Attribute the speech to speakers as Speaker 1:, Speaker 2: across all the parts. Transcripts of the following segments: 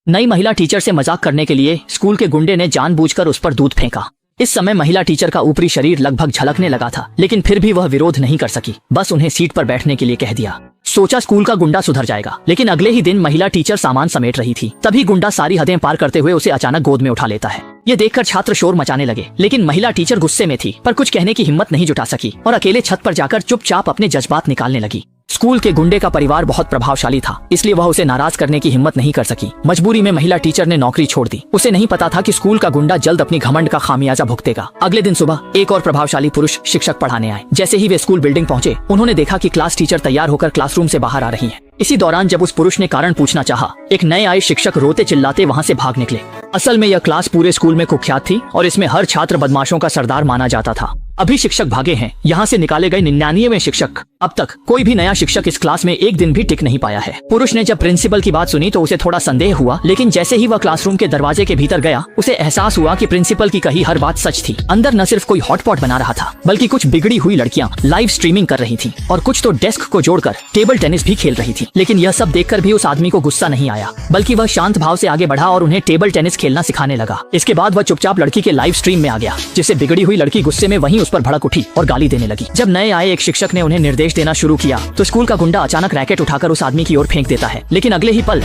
Speaker 1: नई महिला टीचर से मजाक करने के लिए स्कूल के गुंडे ने जानबूझकर उस पर दूध फेंका। इस समय महिला टीचर का ऊपरी शरीर लगभग झलकने लगा था, लेकिन फिर भी वह विरोध नहीं कर सकी। बस उन्हें सीट पर बैठने के लिए कह दिया। सोचा स्कूल का गुंडा सुधर जाएगा, लेकिन अगले ही दिन महिला टीचर सामान समेट रही थी। तभी गुंडा सारी हदें पार करते हुए उसे अचानक गोद में उठा लेता है। ये देखकर छात्र शोर मचाने लगे, लेकिन महिला टीचर गुस्से में थी, पर कुछ कहने की हिम्मत नहीं जुटा सकी और अकेले छत पर जाकर चुपचाप अपने जज्बात निकालने लगी। स्कूल के गुंडे का परिवार बहुत प्रभावशाली था, इसलिए वह उसे नाराज करने की हिम्मत नहीं कर सकी। मजबूरी में महिला टीचर ने नौकरी छोड़ दी। उसे नहीं पता था कि स्कूल का गुंडा जल्द अपनी घमंड का खामियाजा भुगतेगा। अगले दिन सुबह एक और प्रभावशाली पुरुष शिक्षक पढ़ाने आए। जैसे ही वे स्कूल बिल्डिंग पहुंचे, उन्होंने देखा कि क्लास टीचर तैयार होकर क्लासरूम से बाहर आ रही है। इसी दौरान जब उस पुरुष ने कारण पूछना चाहा, एक नए आए शिक्षक रोते चिल्लाते वहाँ से भाग निकले। असल में यह क्लास पूरे स्कूल में कुख्यात थी और इसमें हर छात्र बदमाशों का सरदार माना जाता था। अभी शिक्षक भागे हैं। यहाँ से निकाले गए 99वें शिक्षक। अब तक कोई भी नया शिक्षक इस क्लास में एक दिन भी टिक नहीं पाया है। पुरुष ने जब प्रिंसिपल की बात सुनी तो उसे थोड़ा संदेह हुआ, लेकिन जैसे ही वह क्लासरूम के दरवाजे के भीतर गया, उसे एहसास हुआ कि प्रिंसिपल की कही हर बात सच थी। अंदर न सिर्फ कोई हॉटपॉट बना रहा था, बल्कि कुछ बिगड़ी हुई लड़कियां लाइव स्ट्रीमिंग कर रही थी और कुछ तो डेस्क को जोड़कर टेबल टेनिस भी खेल रही थी। लेकिन यह सब देखकर भी उस आदमी को गुस्सा नहीं आया, बल्कि वह शांत भाव से आगे बढ़ा और उन्हें टेबल टेनिस खेलना सिखाने लगा। इसके बाद वह चुपचाप लड़की के लाइव स्ट्रीम में आ गया, जिससे बिगड़ी हुई लड़की गुस्से में वहीं उस पर भड़क उठी और गाली देने लगी। जब नए आए एक शिक्षक ने उन्हें निर्देश देना शुरू किया, तो स्कूल का गुंडा अचानक रैकेट उठाकर उस आदमी की ओर फेंक देता है। लेकिन अगले ही पल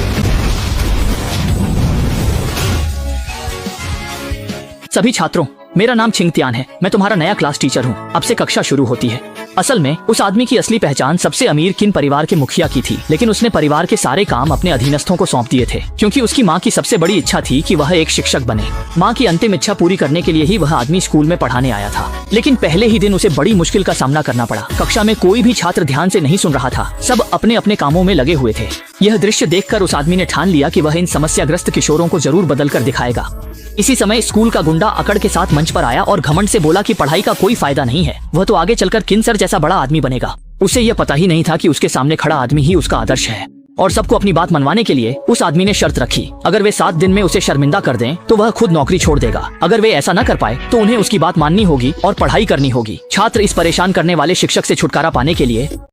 Speaker 1: सभी छात्रों, मेरा नाम छिंगतियान है। मैं तुम्हारा नया क्लास टीचर हूँ। अब से कक्षा शुरू होती है। असल में उस आदमी की असली पहचान सबसे अमीर किन परिवार के मुखिया की थी, लेकिन उसने परिवार के सारे काम अपने अधीनस्थों को सौंप दिए थे, क्योंकि उसकी माँ की सबसे बड़ी इच्छा थी कि वह एक शिक्षक बने। माँ की अंतिम इच्छा पूरी करने के लिए ही वह आदमी स्कूल में पढ़ाने आया था। लेकिन पहले ही दिन उसे बड़ी मुश्किल का सामना करना पड़ा। कक्षा में कोई भी छात्र ध्यान से नहीं सुन रहा था। सब अपने अपने कामों में लगे हुए थे। यह दृश्य देखकर उस आदमी ने ठान लिया कि वह इन समस्याग्रस्त किशोरों को जरूर बदल कर दिखाएगा। इसी समय स्कूल का गुंडा अकड़ के साथ मंच पर आया और घमंड से बोला कि पढ़ाई का कोई फायदा नहीं है, वह तो आगे चलकर किन्सर जैसा बड़ा आदमी बनेगा। उसे यह पता ही नहीं था कि उसके सामने खड़ा आदमी ही उसका आदर्श है। और सबको अपनी बात मनवाने के लिए उस आदमी ने शर्त रखी, अगर वे 7 दिन में उसे शर्मिंदा कर दें तो वह खुद नौकरी छोड़ देगा। अगर वे ऐसा न कर पाए तो उन्हें उसकी बात माननी होगी और पढ़ाई करनी होगी। छात्र इस परेशान करने वाले शिक्षक से छुटकारा पाने के लिए